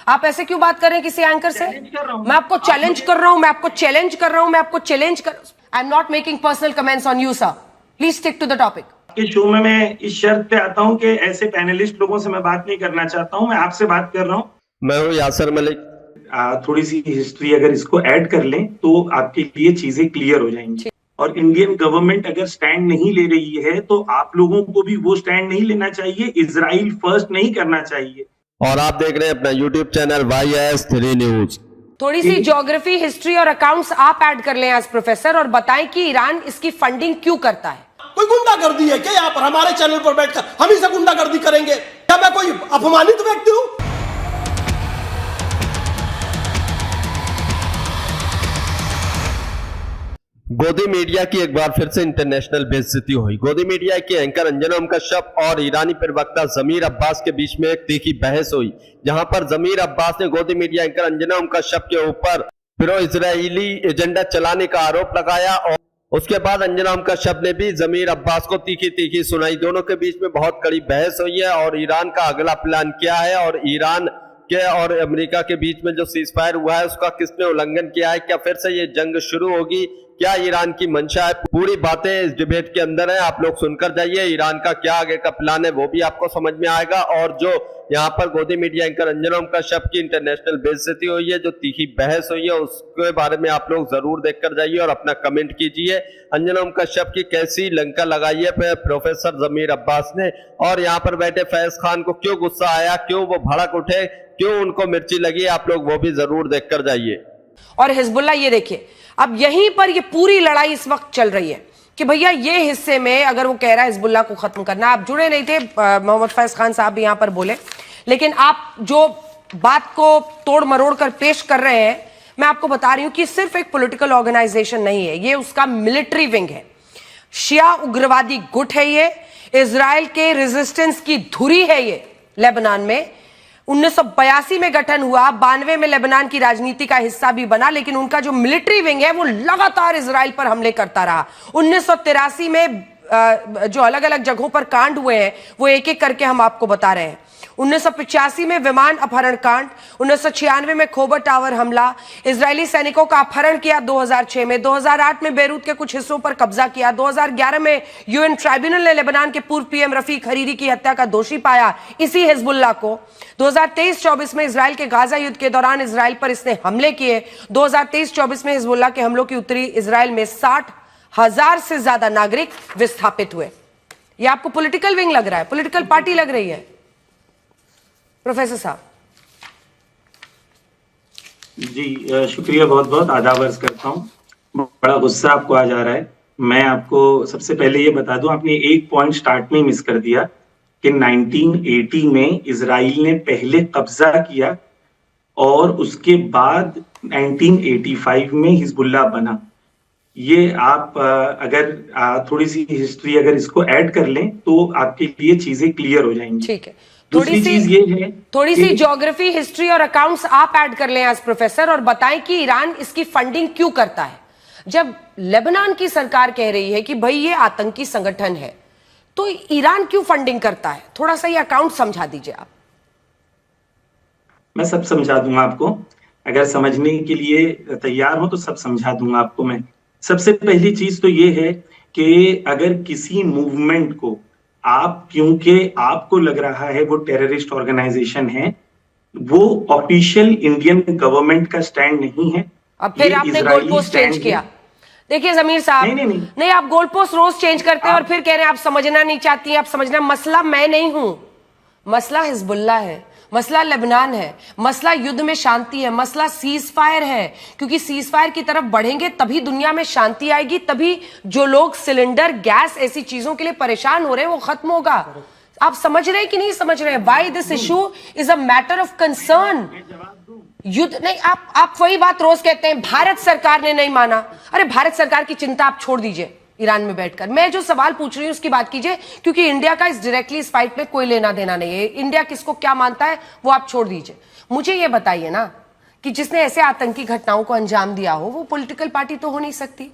आप ऐसे क्यों बात कर रहे हैं किसी एंकर से? मैं आपको चैलेंज कर रहा हूं, मैं आपको चैलेंज कर रहा हूं, मैं आपको चैलेंज कर, I am not making personal comments on you sir, please stick to the topic. आपके शो में मैं इस शर्त पे आता हूं कि ऐसे पैनलिस्ट लोगों से मैं बात नहीं करना चाहता हूं, मैं आपसे बात कर रहा हूं। मैं हूं यासर मलिक। थोड़ी सी हिस्ट्री अगर इसको ऐड कर लें तो आपके लिए चीजें क्लियर हो जाएंगी। और इंडियन गवर्नमेंट अगर स्टैंड नहीं ले रही है तो आप लोगों को भी वो स्टैंड नहीं लेना चाहिए, इजराइल फर्स्ट नहीं करना चाहिए। और आप देख रहे हैं अपना यूट्यूब चैनल YS3 न्यूज। थोड़ी सी ज्योग्राफी, हिस्ट्री और अकाउंट्स आप ऐड कर लें एज प्रोफेसर और बताएं कि ईरान इसकी फंडिंग क्यों करता है। कोई गुंडागर्दी है क्या यहाँ पर? हमारे चैनल पर बैठकर हम ही से गुंडागर्दी करेंगे क्या? मैं कोई अपमानित व्यक्ति हूँ? गोदी मीडिया की एक बार फिर से इंटरनेशनल बेइज्जती हुई। गोदी मीडिया के एंकर अंजना कश्यप और ईरानी प्रवक्ता जमीर अब्बास के बीच में एक तीखी बहस हुई, जहां पर जमीर अब्बास ने गोदी मीडिया एंकर अंजना कश्यप के ऊपर प्रो इजरायली एजेंडा चलाने का आरोप लगाया और उसके बाद अंजना कश्यप ने भी जमीर अब्बास को तीखी तीखी सुनाई। दोनों के बीच में बहुत कड़ी बहस हुई है और ईरान का अगला प्लान क्या है और ईरान के और अमेरिका के बीच में जो सीज फायर हुआ है उसका किसने उल्लंघन किया है, क्या फिर से ये जंग शुरू होगी, क्या ईरान की मंशा है, पूरी बातें इस डिबेट के अंदर है। आप लोग सुनकर जाइए, ईरान का क्या आगे का प्लान है वो भी आपको समझ में आएगा। और जो यहाँ पर गोदी मीडिया एंकर अंजना कश्यप की इंटरनेशनल बेइज्जती हुई है, जो तीखी बहस हुई है, उसके बारे में आप लोग जरूर देखकर जाइए और अपना कमेंट कीजिए। अंजना कश्यप की कैसी लंका लगाई है प्रोफेसर जमीर अब्बास ने, और यहाँ पर बैठे फैज खान को क्यों गुस्सा आया, क्यों वो भड़क उठे, क्यों उनको मिर्ची लगी, आप लोग वो भी जरूर देखकर जाइए। और हिजबुल्लाह, ये देखिए अब यहीं पर ये पूरी लड़ाई इस वक्त चल रही है कि भैया ये हिस्से में अगर वो कह रहा है हिजबुल्लाह को खत्म करना, आप जुड़े नहीं थे, मोहम्मद फैज खान साहब भी यहां पर बोले, लेकिन आप जो बात को तोड़ मरोड़ कर पेश कर रहे हैं, मैं आपको बता रही हूं कि सिर्फ एक पॉलिटिकल ऑर्गेनाइजेशन नहीं है, ये उसका मिलिट्री विंग है, शिया उग्रवादी गुट है, ये इजराइल के रेजिस्टेंस की धुरी है। ये लेबनान में 1982 में गठन हुआ, 92 में लेबनान की राजनीति का हिस्सा भी बना, लेकिन उनका जो मिलिट्री विंग है वो लगातार इजराइल पर हमले करता रहा। 1983 में जो अलग अलग जगहों पर कांड हुए हैं वो एक एक करके हम आपको बता रहे हैं। 1985 में विमान अपहरण कांड, 1996 में खोबर टावर हमला, इजरायली सैनिकों का अपहरण किया 2006 में, 2008 में बेरूत के कुछ हिस्सों पर कब्जा किया, 2011 में यूएन ट्राइब्यूनल ने लेबनान के पूर्व पीएम रफीक हरीरी की हत्या का दोषी पाया इसी हिजबुल्लाह को। 2023-24 में इजराइल के गाजा युद्ध के दौरान इजराइल पर इसने हमले किए। 2023-24 में हिजबुल्लाह के हमलों की उत्तरी इजराइल में 60,000 से ज्यादा नागरिक विस्थापित हुए। यह आपको पॉलिटिकल विंग लग रहा है, पॉलिटिकल पार्टी लग रही है प्रोफेसर साहब? जी शुक्रिया, बहुत बहुत आदाब अर्ज करता हूँ। बड़ा गुस्सा आपको आ जा रहा है। मैं आपको सबसे पहले ये बता दूं, आपने एक पॉइंट स्टार्ट में मिस कर दिया कि 1980 में इजराइल ने पहले कब्जा किया और उसके बाद 1985 में हिजबुल्लाह बना। ये आप अगर थोड़ी सी हिस्ट्री अगर इसको ऐड कर लें तो आपके लिए चीजें क्लियर हो जाएंगी। ठीक है, दूसरी चीज ये है, थोड़ी सी ज्योग्राफी, हिस्ट्री और अकाउंट्स आप ऐड कर लें एज प्रोफेसर और बताएं कि ईरान इसकी फंडिंग क्यों करता है। जब लेबनान की सरकार कह रही है कि भाई ये आतंकी संगठन है, तो ईरान क्यों फंडिंग करता है? थोड़ा सा ये अकाउंट समझा दीजिए आप। मैं सब समझा दूंगा आपको, अगर समझने के लिए तैयार हो तो सब समझा दूंगा आपको मैं। सबसे पहली चीज तो ये है कि अगर किसी मूवमेंट को आप, क्योंकि आपको लग रहा है वो टेररिस्ट ऑर्गेनाइजेशन है, वो ऑफिशियल इंडियन गवर्नमेंट का स्टैंड नहीं है। अब फिर आपने गोल पोस्ट चेंज किया। देखिए जमीर साहब, नहीं आप गोल पोस्ट रोज चेंज करते हैं और फिर कह रहे हैं आप समझना नहीं चाहती हैं, आप समझना। मसला मैं नहीं हूं, मसला हिजबुल्लाह है, मसला लेबनान है, मसला युद्ध में शांति है, मसला सीज फायर है, क्योंकि सीज फायर की तरफ बढ़ेंगे तभी दुनिया में शांति आएगी, तभी जो लोग सिलेंडर, गैस, ऐसी चीजों के लिए परेशान हो रहे हैं वो खत्म होगा। आप समझ रहे हैं कि नहीं समझ रहे हैं? Why this issue is a matter of concern. युद्ध नहीं, आप वही बात रोज कहते हैं भारत सरकार ने नहीं माना। अरे भारत सरकार की चिंता आप छोड़ दीजिए, ईरान में बैठकर मैं जो सवाल पूछ रही हूं उसकी बात कीजिए, क्योंकि इंडिया का इस डायरेक्टली इस फाइट में कोई लेना देना नहीं है। इंडिया किसको क्या मानता है वो आप छोड़ दीजिए। मुझे ये बताइए ना कि जिसने ऐसे आतंकी घटनाओं को अंजाम दिया हो वो पॉलिटिकल पार्टी तो हो नहीं सकती।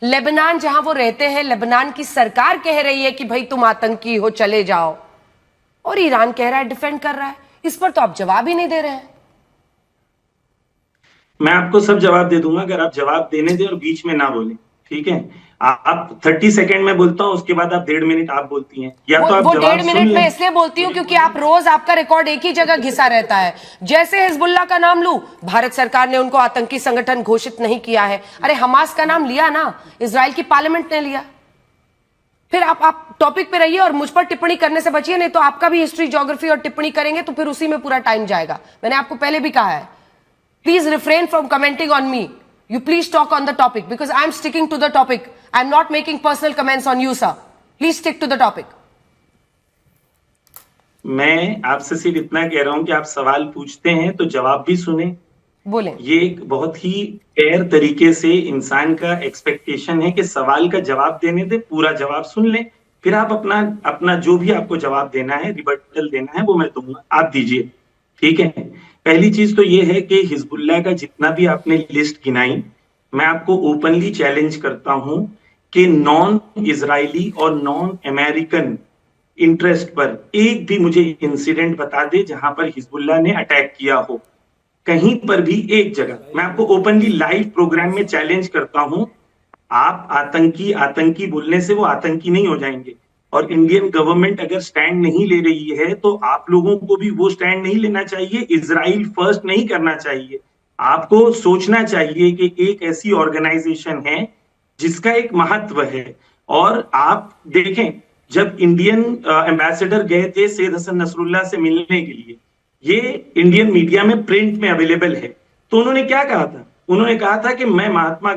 लेबनान जहां वो रहते हैं, लेबनान की सरकार कह रही है कि भाई तुम आतंकी हो, चले जाओ, और ईरान कह रहा है, डिफेंड कर रहा है। इस पर तो आप जवाब ही नहीं दे रहे हैं। मैं आपको सब जवाब दे दूंगा अगर आप जवाब देने दें और बीच में ना बोले, ठीक है? आप 30 सेकंड में बोलता हूं, उसके बाद आप 1.5 मिनट आप बोलती हैं, या तो आप वो जवाब 1.5 सुन मिनट में लें। इसलिए बोलती हूँ क्योंकि आप रोज आपका रिकॉर्ड एक ही जगह घिसा रहता है। जैसे हिजबुल्लाह का नाम लूं, भारत सरकार ने उनको आतंकी संगठन घोषित नहीं किया है। अरे हमास का नाम लिया ना, इजराइल की पार्लियामेंट ने लिया। फिर आप टॉपिक पे रहिए और मुझ पर टिप्पणी करने से बचिए, नहीं तो आपका भी हिस्ट्री ज्योग्राफी और टिप्पणी करेंगे तो फिर उसी में पूरा टाइम जाएगा। मैंने आपको पहले भी कहा है, please refrain from commenting on me. You please talk on the topic because I'm sticking to the topic. I'm not making personal comments on you, sir. Please stick to the topic. मैं आपसे सिर्फ इतना कह रहा हूं कि आप सवाल पूछते हैं तो जवाब भी सुने। बोलें। ये एक बहुत ही फेयर तरीके से इंसान का एक्सपेक्टेशन है कि सवाल का जवाब देने दे, पूरा जवाब सुन ले, फिर आप अपना जो भी आपको जवाब देना है, रिबटल देना है, वो मैं दूंगा, आप दीजिए, ठीक है? पहली चीज तो ये है कि हिजबुल्लाह का जितना भी आपने लिस्ट गिनाई, मैं आपको ओपनली चैलेंज करता हूं कि नॉन इजरायली और नॉन अमेरिकन इंटरेस्ट पर एक भी मुझे इंसिडेंट बता दे जहां पर हिजबुल्लाह ने अटैक किया हो, कहीं पर भी एक जगह। मैं आपको ओपनली लाइव प्रोग्राम में चैलेंज करता हूं। आप आतंकी आतंकी बोलने से वो आतंकी नहीं हो जाएंगे, और इंडियन गवर्नमेंट अगर स्टैंड नहीं ले रही है तो आप लोगों को भी वो स्टैंड नहीं लेना चाहिए, इजराइल फर्स्ट नहीं करना चाहिए। आपको सोचना चाहिए कि एक ऐसी ऑर्गेनाइजेशन है जिसका एक महत्व है। और आप देखें, जब इंडियन एम्बेसडर गए थे सैयद हसन नसरुल्लाह से मिलने के लिए, ये इंडियन मीडिया में प्रिंट में अवेलेबल है, तो उन्होंने क्या कहा था? उन्होंने कहा था कि मैं महात्मा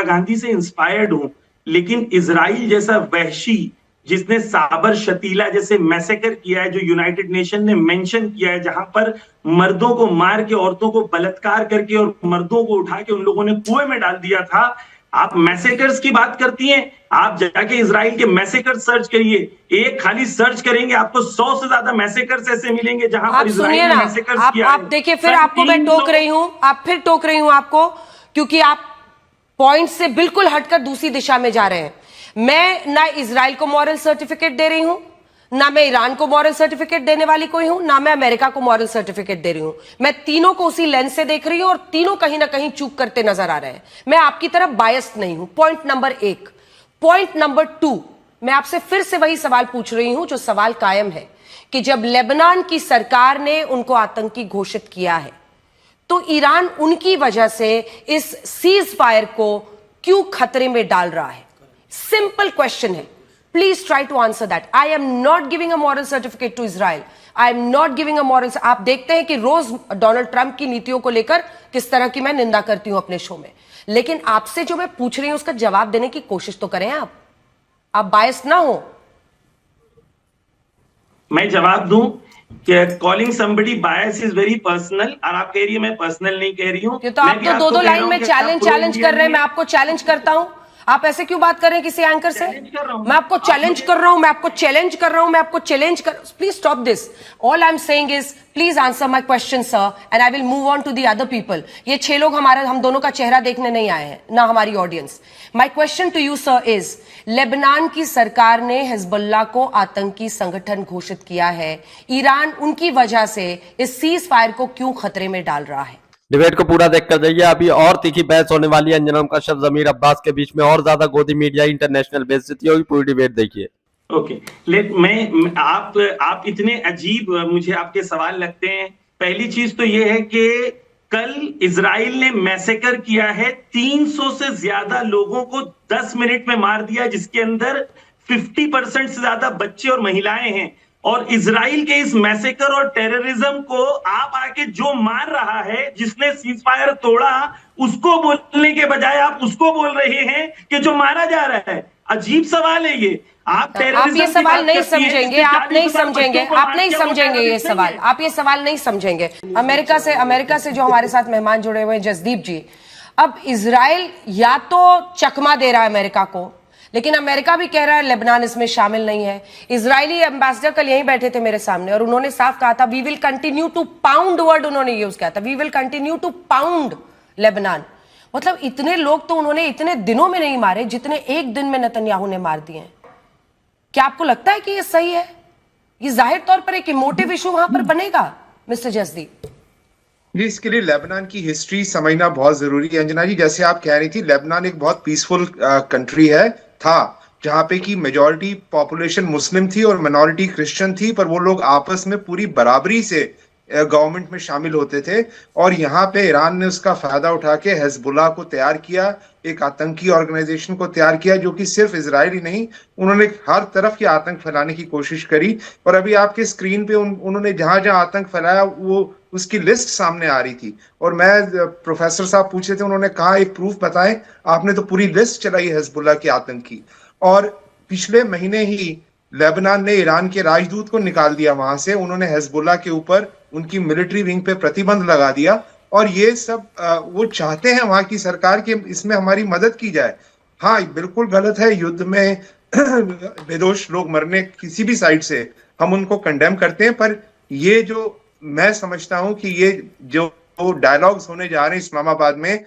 गांधी से इंस्पायर्ड हूं, लेकिन इजराइल जैसा वहशी जिसने साबर शतीला जैसे मैसेकर किया है, जो यूनाइटेड नेशन ने मेंशन किया है, जहां पर मर्दों को मार के औरतों को बलात्कार करके और मर्दों को उठा के उन लोगों ने कुएं में डाल दिया था, आप मैसेकर्स की बात करती हैं? आप जाके इजराइल के मैसेकर सर्च करिए, एक खाली सर्च करेंगे आपको 100 से ज्यादा मैसेकर्स ऐसे मिलेंगे जहां पर इजराइल ने मैसेकर्स किया है। आप देखिए, फिर आपको मैं टोक रही हूं, आपको, क्योंकि आप पॉइंट से बिल्कुल हटकर दूसरी दिशा में जा रहे हैं। मैं ना इजराइल को मॉरल सर्टिफिकेट दे रही हूं, ना मैं ईरान को मॉरल सर्टिफिकेट देने वाली कोई हूं, ना मैं अमेरिका को मॉरल सर्टिफिकेट दे रही हूं। मैं तीनों को उसी लेंस से देख रही हूं और तीनों कहीं ना कहीं चूक करते नजर आ रहे हैं। मैं आपकी तरफ बायस्ड नहीं हूं, पॉइंट नंबर 1। पॉइंट नंबर 2, मैं आपसे फिर से वही सवाल पूछ रही हूं जो सवाल कायम है कि जब लेबनान की सरकार ने उनको आतंकी घोषित किया है, तो ईरान उनकी वजह से इस सीज फायर को क्यों खतरे में डाल रहा है? सिंपल क्वेश्चन है, please try to answer that. I am not giving a moral certificate to Israel, I am not giving a moral. आप देखते हैं कि रोज डोनाल्ड ट्रंप की नीतियों को लेकर किस तरह की मैं निंदा करती हूं अपने शो में, लेकिन आपसे जो मैं पूछ रही हूं उसका जवाब देने की कोशिश तो करें। आप बायस ना हो। मैं जवाब दूं कि calling somebody bias is very personal, और आप कह रही है मैं पर्सनल नहीं कह रही हूं। ये तो आप तो दो लाइन में चैलेंज कर रहे हैं, मैं आपको चैलेंज करता हूं। आप ऐसे क्यों बात कर रहे हैं किसी एंकर से? मैं आपको चैलेंज कर रहा हूं, please stop this. All I am saying is please answer my question sir, and I will move on to the other people. ये 6 लोग हम दोनों का चेहरा देखने नहीं आए हैं, ना हमारी audience. My question to you sir is, Lebanon की सरकार ने हिजबुल्लाह को आतंकी संगठन घोषित किया है, ईरान उनकी वजह से इस सीज फायर को क्यों खतरे में डाल रहा है? डिबेट को पूरा देखकर जाइए, अभी और तीखी बहस होने वाली है अंजुम कश्यप जमीर अब्बास के बीच में, और ज्यादा गोदी मीडिया इंटरनेशनल बेइज्जती होगी। पूरी डिबेट देखिए। ओके, आप इतने अजीब मुझे आपके सवाल लगते हैं। पहली चीज तो ये है कि कल इजराइल ने मैसेकर किया है, 300 से ज्यादा लोगों को 10 मिनट में मार दिया, जिसके अंदर 50% से ज्यादा बच्चे और महिलाएं हैं। और इजराइल के इस मैसेकर और टेररिज्म को आप आके जो मार रहा है, जिसने सीज फायर तोड़ा, उसको बोलने के बजाय आप उसको बोल रहे हैं कि जो मारा जा रहा है। अजीब सवाल है ये। आप ये सवाल नहीं समझेंगे, आप नहीं समझेंगे ये सवाल, आप ये सवाल नहीं समझेंगे। अमेरिका से जो हमारे साथ मेहमान जुड़े हुए हैं जसदीप जी, अब इजराइल या तो चकमा दे रहा है अमेरिका को, लेकिन अमेरिका भी कह रहा है लेबनान इसमें शामिल नहीं है। इजरायली एम्बेसडर कल यहीं बैठे थे मेरे सामने और उन्होंने साफ कहा था, we will continue to pound, word उन्होंने यूज किया था, we will continue to pound Lebanon. मतलब इतने लोग तो उन्होंने इतने दिनों में नहीं मारे जितने एक दिन में नेतन्याहू ने मार दिए हैं। क्या आपको लगता है कि ये सही है? ये जाहिर तौर पर एक इमोटिव इशू वहां पर बनेगा मिस्टर जसदीप। जी, इसके लिए लेबनान की हिस्ट्री समझना बहुत जरूरी है अंजना जी। जैसे आप कह रही थी, लेबनान एक बहुत पीसफुल कंट्री है था, जहाँ पे की मेजॉरिटी पॉपुलेशन मुस्लिम थी और मिनॉरिटी क्रिश्चियन थी, पर वो लोग आपस में पूरी बराबरी से गवर्नमेंट में शामिल होते थे। और यहाँ पे ईरान ने उसका फायदा उठा के हिजबुल्लाह को तैयार किया, एक आतंकी ऑर्गेनाइजेशन को तैयार किया, जो कि सिर्फ इजराइल ही नहीं, उन्होंने हर तरफ की आतंक फैलाने की कोशिश करी। और अभी आपके स्क्रीन पे उन्होंने जहां जहां आतंक फैलाया वो उसकी लिस्ट सामने आ रही थी। और मैं प्रोफेसर साहब पूछे थे, उन्होंने कहा एक प्रूफ बताएं। आपने तो पूरी लिस्ट चलाई है हिजबुल्लाह के आतंक की। और पिछले महीने ही लेबनान ने ईरान के राजदूत को निकाल दिया वहां से। उन्होंने हिजबुल्लाह के ऊपर उनकी मिलिट्री विंग पे प्रतिबंध लगा दिया। और ये सब वो चाहते हैं वहां की सरकार कि इसमें हमारी मदद की जाए। हाँ, बिल्कुल गलत है युद्ध में बेदोष लोग मरने, किसी भी साइड से हम उनको कंडेम करते हैं। पर ये जो मैं समझता हूं कि ये जो डायलॉग्स होने जा रहे हैं इस्लामाबाद में,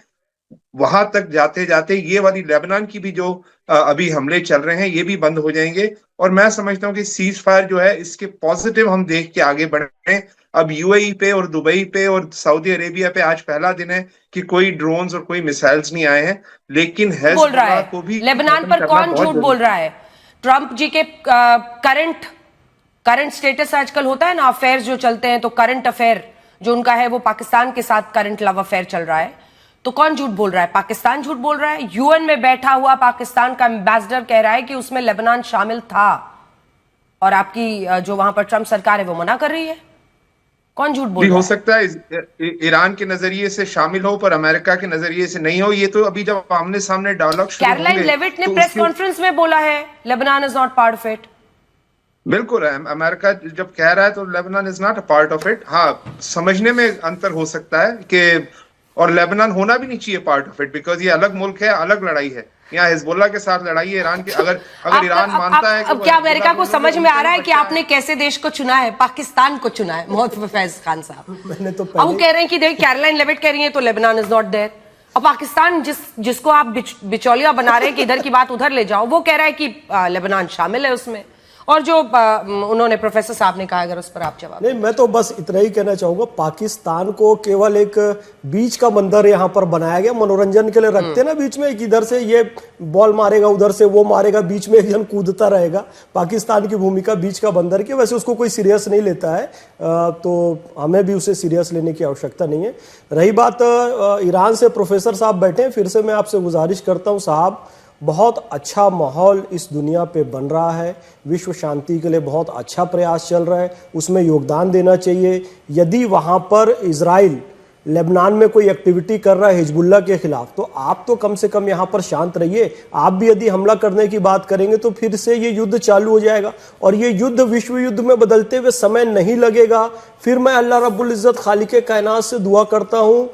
वहां तक जाते जाते ये वाली लेबनान की भी जो अभी हमले चल रहे हैं ये भी बंद हो जाएंगे। और मैं समझता हूं कि सीज फायर जो है इसके पॉजिटिव हम देख के आगे बढ़ रहे हैं। अब यूएई पे और दुबई पे और सऊदी अरेबिया पे आज पहला दिन है कि कोई ड्रोन्स और कोई मिसाइल्स नहीं आए हैं, लेकिन बोल रहा हिजबुल्लाह है को भी लेबनान पर कौन झूठ बोल रहा है? ट्रंप जी के करंट स्टेटस आजकल होता है ना, अफेयर्स जो चलते हैं, तो करंट अफेयर जो उनका है वो पाकिस्तान के साथ करंट लव अफेयर चल रहा है। तो कौन झूठ बोल रहा है? पाकिस्तान झूठ बोल रहा है। यूएन में बैठा हुआ पाकिस्तान का एम्बेसडर कह रहा है कि उसमें लेबनान शामिल था, और आपकी जो वहां पर ट्रंप सरकार है वो मना कर रही है। कौन झूठ बोल रहा है? हो सकता है ईरान के नजरिए से शामिल हो पर अमेरिका के नजरिए से नहीं हो। ये तो अभी जब आमने सामने डायलॉग शुरू होंगे, कैरोलाइन लेविट ने तो प्रेस कॉन्फ्रेंस में बोला है Lebanon is not part of it. बिल्कुल है, अमेरिका जब कह रहा है तो Lebanon is not a part of it. हाँ, समझने में अंतर हो सकता है कि, और लेबनान होना भी नहीं चाहिए पार्ट ऑफ इट, बिकॉज ये अलग मुल्क है, अलग लड़ाई है। यहाँ हिजबुल्लाह के साथ लड़ाई है ईरान की। अगर ईरान मानता है कि अब क्या अमेरिका को समझ में आ रहा है कि आपने कैसे देश को चुना है? पाकिस्तान को चुना है मोहम्मद फैज खान साहब। मैंने तो अब वो कह रहे हैं कि देखिए कैरोलाइन लेविट कह रही है तो लेबनान इज नॉट देयर, और पाकिस्तान जिसको आप बिचौलिया बना रहे हैं कि इधर की बात उधर ले जाओ, वो कह रहा है कि लेबनान शामिल है उसमें। और जो उन्होंने प्रोफेसर साहब ने कहा, अगर उस पर आप जवाब। नहीं, मैं तो बस इतना ही कहना चाहूंगा, पाकिस्तान को केवल एक बीच का मंदिर यहाँ पर बनाया गया, मनोरंजन के लिए रखते ना बीच में, इधर से ये बॉल मारेगा, उधर से वो मारेगा, बीच में एक जन कूदता रहेगा। पाकिस्तान की भूमिका बीच का बंदर की, वैसे उसको कोई सीरियस नहीं लेता है, तो हमें भी उसे सीरियस लेने की आवश्यकता नहीं है। रही बात ईरान से, प्रोफेसर साहब बैठे हैं, फिर से मैं आपसे गुजारिश करता हूँ साहब, बहुत अच्छा माहौल इस दुनिया पे बन रहा है, विश्व शांति के लिए बहुत अच्छा प्रयास चल रहा है, उसमें योगदान देना चाहिए। यदि वहाँ पर इजराइल लेबनान में कोई एक्टिविटी कर रहा है हिजबुल्लाह के खिलाफ, तो आप तो कम से कम यहाँ पर शांत रहिए। आप भी यदि हमला करने की बात करेंगे तो फिर से ये युद्ध चालू हो जाएगा, और ये युद्ध विश्व युद्ध में बदलते हुए समय नहीं लगेगा। फिर मैं अल्लाह रब्बुल इज़्ज़त खालिक कायनात से दुआ करता हूँ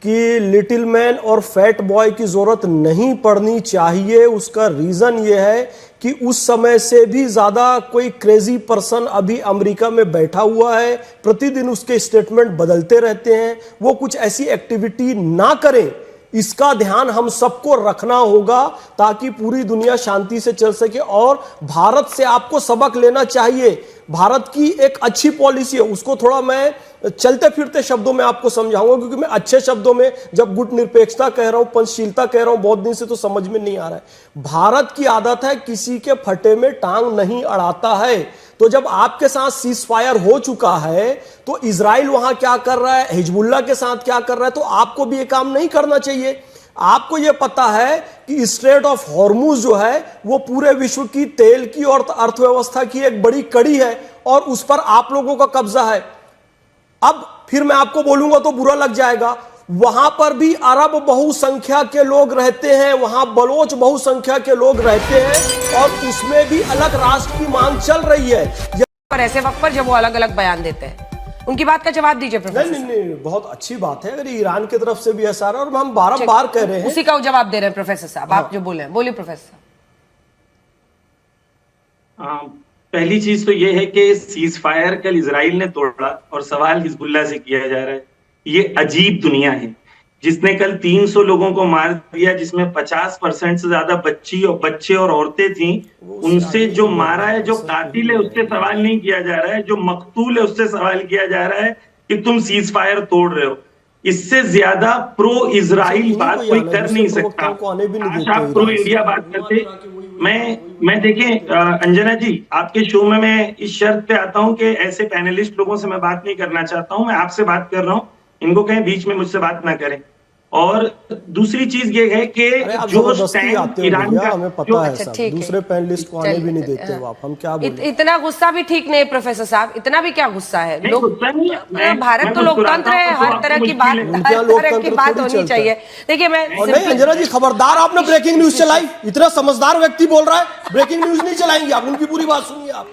कि लिटिल मैन और फैट बॉय की जरूरत नहीं पड़नी चाहिए। उसका रीजन यह है कि उस समय से भी ज्यादा कोई क्रेजी पर्सन अभी अमेरिका में बैठा हुआ है, प्रतिदिन उसके स्टेटमेंट बदलते रहते हैं। वो कुछ ऐसी एक्टिविटी ना करें, इसका ध्यान हम सबको रखना होगा ताकि पूरी दुनिया शांति से चल सके। और भारत से आपको सबक लेना चाहिए। भारत की एक अच्छी पॉलिसी है, उसको थोड़ा मैं चलते फिरते शब्दों में आपको समझाऊंगा, क्योंकि मैं अच्छे शब्दों में जब गुट निरपेक्षता कह रहा हूं, पंचशीलता कह रहा हूं, बहुत दिन से तो समझ में नहीं आ रहा है। भारत की आदत है किसी के फटे में टांग नहीं अड़ाता है। तो जब आपके साथ सीज फायर हो चुका है तो इजराइल वहां क्या कर रहा है, हिजबुल्लाह के साथ क्या कर रहा है, तो आपको भी ये काम नहीं करना चाहिए। आपको यह पता है कि स्ट्रेट ऑफ हॉर्मुज जो है वो पूरे विश्व की तेल की और अर्थव्यवस्था की एक बड़ी कड़ी है, और उस पर आप लोगों का कब्जा है। अब फिर मैं आपको बोलूंगा तो बुरा लग जाएगा, वहां पर भी अरब बहुसंख्या के लोग रहते हैं, वहां बलोच बहुसंख्या के लोग रहते हैं, और उसमें भी अलग राष्ट्र की मांग चल रही है। पर ऐसे वक्त पर जब वो अलग अलग बयान देते हैं, उनकी बात का जवाब दीजिए प्रोफेसर। नहीं, बहुत अच्छी बात है अगर ईरान की तरफ से भी ऐसा रहा, और हम बार कह रहे हैं, उसी का जवाब दे रहे हैं प्रोफेसर साहब। आप जो बोले, बोलिए प्रोफेसर साहब। पहली चीज तो ये है कि सीज फायर कल इजराइल ने तोड़ा और सवाल हिजबुल्लाह से किया जा रहा है। ये अजीब दुनिया है जिसने कल 300 लोगों को मार दिया, जिसमें 50% से ज्यादा बच्चे और औरतें थी। उनसे जो मारा है, जो कातिल है, उससे सवाल नहीं किया जा रहा है, जो मकतूल है उससे सवाल किया जा रहा है कि तुम सीज फायर तोड़ रहे हो। इससे ज्यादा प्रो इजराइल इन्हीं बात को कोई आना है, कर दूसरे नहीं सकता। प्रवक्ताओं को आने भी नहीं आज देते आप प्रो ईरान से। इंडिया बात करते, मैं देखें अंजना जी, आपके शो में मैं इस शर्त पे आता हूं कि ऐसे पैनलिस्ट लोगों से मैं बात नहीं करना चाहता हूं, मैं आपसे बात कर रहा हूं, इनको कहें बीच में मुझसे बात ना करें। और दूसरी चीज ये है कि अरे आप जो जबरदस्ती स्टैंड आते हो ईरान भैया, का हमें जो पता है अच्छा, सब, ठीक है। दूसरे पैनलिस्ट को आने भी नहीं चलिए, देते हो आप, हम क्या बोले। इतना गुस्सा भी ठीक नहीं प्रोफेसर साहब, इतना भी क्या गुस्सा है। नहीं, लोग गुस्सा नहीं है। भारत मैं तो लोकतंत्र है, मुस्कुराता हूं हर तो तरह आपको की बात, मुश्किल है। उनके यहाँ हर तरह की लोकतंत्र बात थोड़ी होनी चलता चाहिए। है। देखिए मैं और नहीं अंजना जी, खबरदार, आपने ब्रेकिंग न्यूज चलाई, इतना समझदार व्यक्ति बोल रहा है, ब्रेकिंग न्यूज नहीं चलाएंगे आप, उनकी पूरी बात सुनिए आप,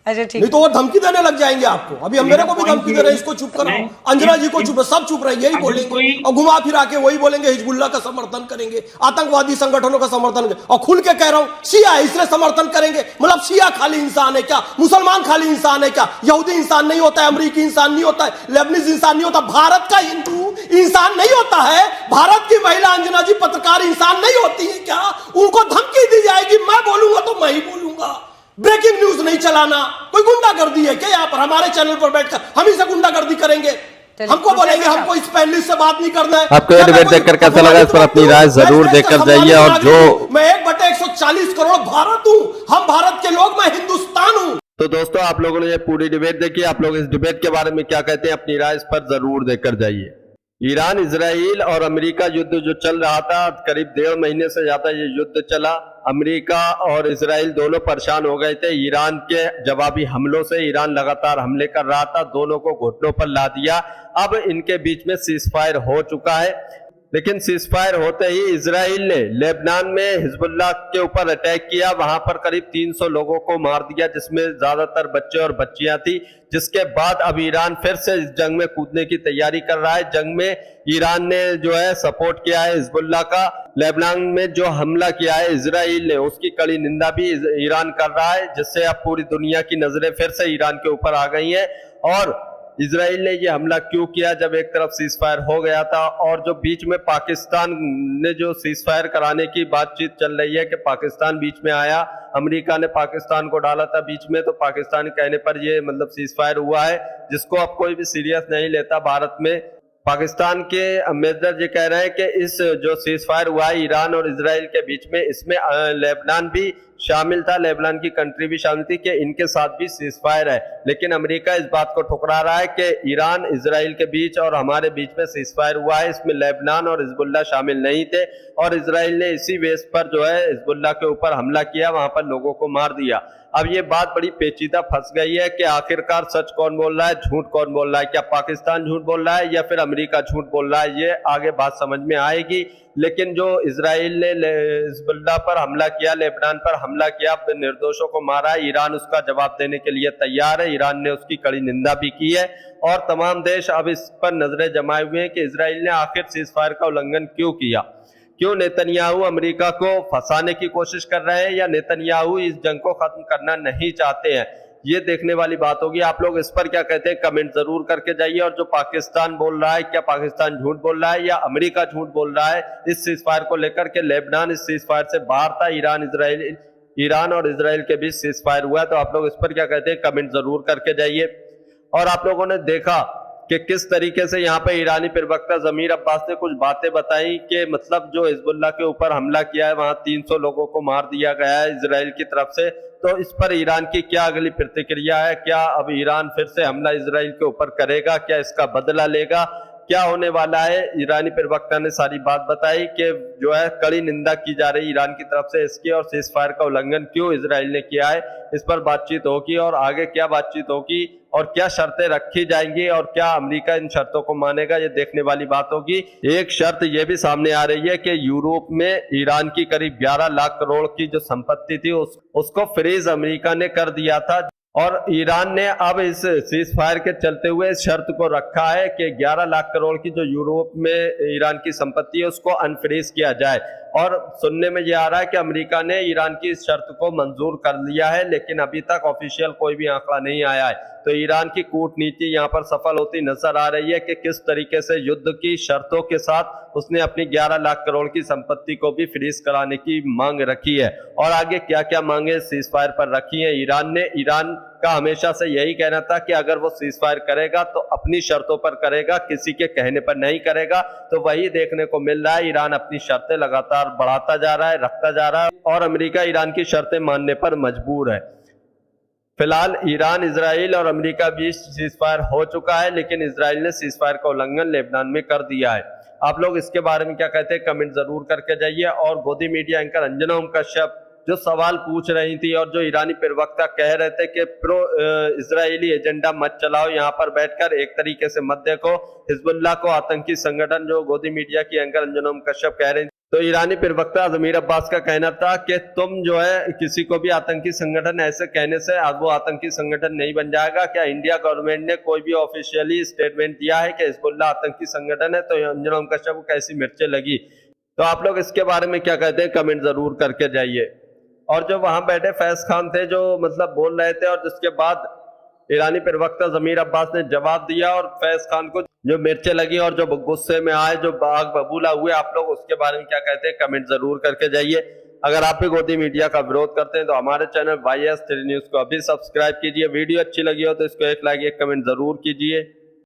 अच्छा ठीक नहीं तो वो धमकी देने लग जाएंगे आपको। अभी हम मेरे को भी धमकी दे रहे हैं, इसको चुप कराओ, अंजना जी को चुप, सब चुप रहे, यही बोलेंगे और घुमा फिरा के वही बोलेंगे, हिजबुल्लाह का समर्थन करेंगे, आतंकवादी संगठनों का समर्थन करेंगे। और खुल के कह रहा हूं, शिया है इसलिए समर्थन करेंगे। मतलब शिया खाली इंसान है क्या? मुसलमान खाली इंसान है क्या? यहूदी इंसान नहीं होता है, अमरीकी इंसान नहीं होता है, लेबनीज इंसान नहीं होता, भारत का हिंदू इंसान नहीं होता है, भारत की महिला अंजना जी पत्रकार इंसान नहीं होती है क्या? उनको धमकी दी जाएगी, मैं बोलूंगा तो मैं ही बोलूंगा। ब्रेकिंग न्यूज नहीं चलाना, कोई गुंडागर्दी है क्या? यहाँ पर हमारे चैनल पर बैठकर हम ही से गुंडागर्दी करेंगे, हमको बोलेंगे हमको इस पैनलिस्ट से बात नहीं करना है। आपको ये डिबेट देखकर कैसा लगा, इस पर अपनी राय जरूर देकर जाइए। और जो मैं 1/140 करोड़ भारत हूँ, हम भारत के लोग, मैं हिंदुस्तान हूँ। तो दोस्तों, आप लोगों ने ये पूरी डिबेट देखी, आप लोग इस डिबेट के बारे में क्या कहते हैं, अपनी राय इस पर जरूर देकर जाइए। ईरान, इजराइल और अमेरिका युद्ध जो चल रहा था, करीब 1.5 महीने से ज्यादा ये युद्ध चला। अमेरिका और इजराइल दोनों परेशान हो गए थे ईरान के जवाबी हमलों से। ईरान लगातार हमले कर रहा था, दोनों को घुटनों पर ला दिया। अब इनके बीच में सीज फायर हो चुका है, लेकिन सीज फायर होते ही इजराइल ने लेबनान में हिजबुल्लाह के ऊपर अटैक किया, वहां पर करीब 300 लोगों को मार दिया, जिसमें ज्यादातर बच्चे और बच्चियां थी। जिसके बाद अब ईरान फिर से इस जंग में कूदने की तैयारी कर रहा है। जंग में ईरान ने जो है सपोर्ट किया है हिजबुल्लाह का। लेबनान में जो हमला किया है इजराइल ने, उसकी कड़ी निंदा भी ईरान कर रहा है, जिससे अब पूरी दुनिया की नजरें फिर से ईरान के ऊपर आ गई हैं। और इजराइल ने ये हमला क्यों किया, जब एक तरफ सीज फायर हो गया था, और जो बीच में पाकिस्तान ने जो सीज फायर कराने की बातचीत चल रही है कि पाकिस्तान बीच में आया, अमेरिका ने पाकिस्तान को डाला था बीच में, तो पाकिस्तान कहने पर ये मतलब सीज फायर हुआ है, जिसको अब कोई भी सीरियस नहीं लेता भारत में। पाकिस्तान के मेजर ये कह रहे हैं कि इस जो सीज फायर हुआ है ईरान और इजराइल के बीच में, इसमें लेबनान भी शामिल था, लेबनान की कंट्री भी शामिल थी, कि इनके साथ भी सीज फायर है। लेकिन अमेरिका इस बात को ठुकरा रहा है कि ईरान, इजराइल के बीच और हमारे बीच में सीज फायर हुआ है, इसमें लेबनान और हिजबुल्लाह शामिल नहीं थे, और इजराइल ने इसी बेस पर जो है हिजबुल्लाह के ऊपर हमला किया, वहां पर लोगों को मार दिया। अब ये बात बड़ी पेचीदा फंस गई है कि आखिरकार सच कौन बोल रहा है, झूठ कौन बोल रहा है, क्या पाकिस्तान झूठ बोल रहा है या फिर अमेरिका झूठ बोल रहा है, ये आगे बात समझ में आएगी। लेकिन जो इजराइल ने हिजबुल्लाह पर हमला किया, लेबनान पर हमला किया, निर्दोषों को मारा, ईरान उसका जवाब देने के लिए तैयार है। ईरान ने उसकी कड़ी निंदा भी की है, और तमाम देश अब इस पर नजरें जमाए हुए हैं कि इजराइल ने आखिर सीज फायर का उल्लंघन क्यों किया। क्यों नेतन्याहू अमेरिका को फंसाने की कोशिश कर रहे हैं, या नेतन्याहू इस जंग को खत्म करना नहीं चाहते हैं, ये देखने वाली बात होगी। आप लोग इस पर क्या कहते हैं, कमेंट जरूर करके जाइए। और जो पाकिस्तान बोल रहा है, क्या पाकिस्तान झूठ बोल रहा है या अमेरिका झूठ बोल रहा है इस सीज फायर को लेकर के? लेबनान इस सीज फायर से बाहर था, ईरान और इजराइल के बीच सीज फायर हुआ, तो आप लोग इस पर क्या कहते हैं, कमेंट जरूर करके जाइए। और आप लोगों ने देखा कि किस तरीके से यहाँ पे ईरानी प्रवक्ता जमीर अब्बास ने कुछ बातें बताई कि मतलब जो हिजबुल्लाह के ऊपर हमला किया है, वहां 300 लोगों को मार दिया गया है इजराइल की तरफ से। तो इस पर ईरान की क्या अगली प्रतिक्रिया है? क्या अब ईरान फिर से हमला इजराइल के ऊपर करेगा? क्या इसका बदला लेगा? क्या होने वाला है? ईरानी प्रवक्ता ने सारी बात बताई कि जो है कड़ी निंदा की जा रही ईरान की तरफ से इसकी, और सीज फायर का उल्लंघन क्यों इजराइल ने किया है, इस पर बातचीत होगी। और आगे क्या बातचीत होगी और क्या शर्तें रखी जाएंगी और क्या अमेरिका इन शर्तों को मानेगा, ये देखने वाली बात होगी। एक शर्त ये भी सामने आ रही है कि यूरोप में ईरान की करीब 11 लाख करोड़ की जो संपत्ति थी उसको फ्रीज अमेरिका ने कर दिया था, और ईरान ने अब इस सीज फायर के चलते हुए इस शर्त को रखा है कि 11 लाख करोड़ की जो यूरोप में ईरान की संपत्ति है उसको अनफ्रीज किया जाए। और सुनने में यह आ रहा है कि अमेरिका ने ईरान की इस शर्त को मंजूर कर लिया है, लेकिन अभी तक ऑफिशियल कोई भी आंकड़ा नहीं आया है। तो ईरान की कूटनीति यहाँ पर सफल होती नजर आ रही है कि किस तरीके से युद्ध की शर्तों के साथ उसने अपनी 11 लाख करोड़ की संपत्ति को भी फ्रीज कराने की मांग रखी है। और आगे क्या क्या मांगे सीज फायर पर रखी है ईरान ने। ईरान का हमेशा से यही कहना था कि अगर वो सीज फायर करेगा तो अपनी शर्तों पर करेगा, किसी के कहने पर नहीं करेगा। तो वही देखने को मिल रहा है, ईरान अपनी शर्तें लगातार बढ़ाता जा रहा है, रखता जा रहा है और अमेरिका ईरान की शर्तें मानने पर मजबूर है। फिलहाल ईरान, इजराइल और अमेरिका बीच सीज फायर हो चुका है, लेकिन इजराइल ने सीज फायर का उल्लंघन लेबनान में कर दिया है। आप लोग इसके बारे में क्या कहते हैं कमेंट जरूर करके जाइए। और गोदी मीडिया एंकर अंजना ओम कश्यप जो सवाल पूछ रही थी और जो ईरानी प्रवक्ता कह रहे थे कि प्रो इजरायली एजेंडा मत चलाओ, यहाँ पर बैठकर एक तरीके से मत देखो हिजबुल्लाह को आतंकी संगठन, जो गोदी मीडिया की एंकर अंजना ओम कश्यप कह रही थी, तो ईरानी प्रवक्ता जमीर अब्बास का कहना था कि तुम जो है किसी को भी आतंकी संगठन ऐसे कहने से वो आतंकी संगठन नहीं बन जाएगा। क्या इंडिया गवर्नमेंट ने कोई भी ऑफिशियली स्टेटमेंट दिया है कि हिजबुल्लाह आतंकी संगठन है? तो अंजना ओम कश्यप को कैसी मिर्चें लगी? तो आप लोग इसके बारे में क्या कहते हैं कमेंट जरूर करके जाइए। और जो वहां बैठे फैज खान थे जो मतलब बोल रहे थे, और जिसके बाद ईरानी प्रवक्ता जमीर अब्बास ने जवाब दिया और फैज खान को जो मिर्चें लगी और जो गुस्से में आए, जो आग बबूला हुए, आप लोग उसके बारे में क्या कहते हैं कमेंट जरूर करके जाइए। अगर आप भी गोदी मीडिया का विरोध करते हैं तो हमारे चैनल YS3 न्यूज को अभी सब्सक्राइब कीजिए। वीडियो अच्छी लगी हो तो इसको एक लाइक, एक कमेंट जरूर कीजिए।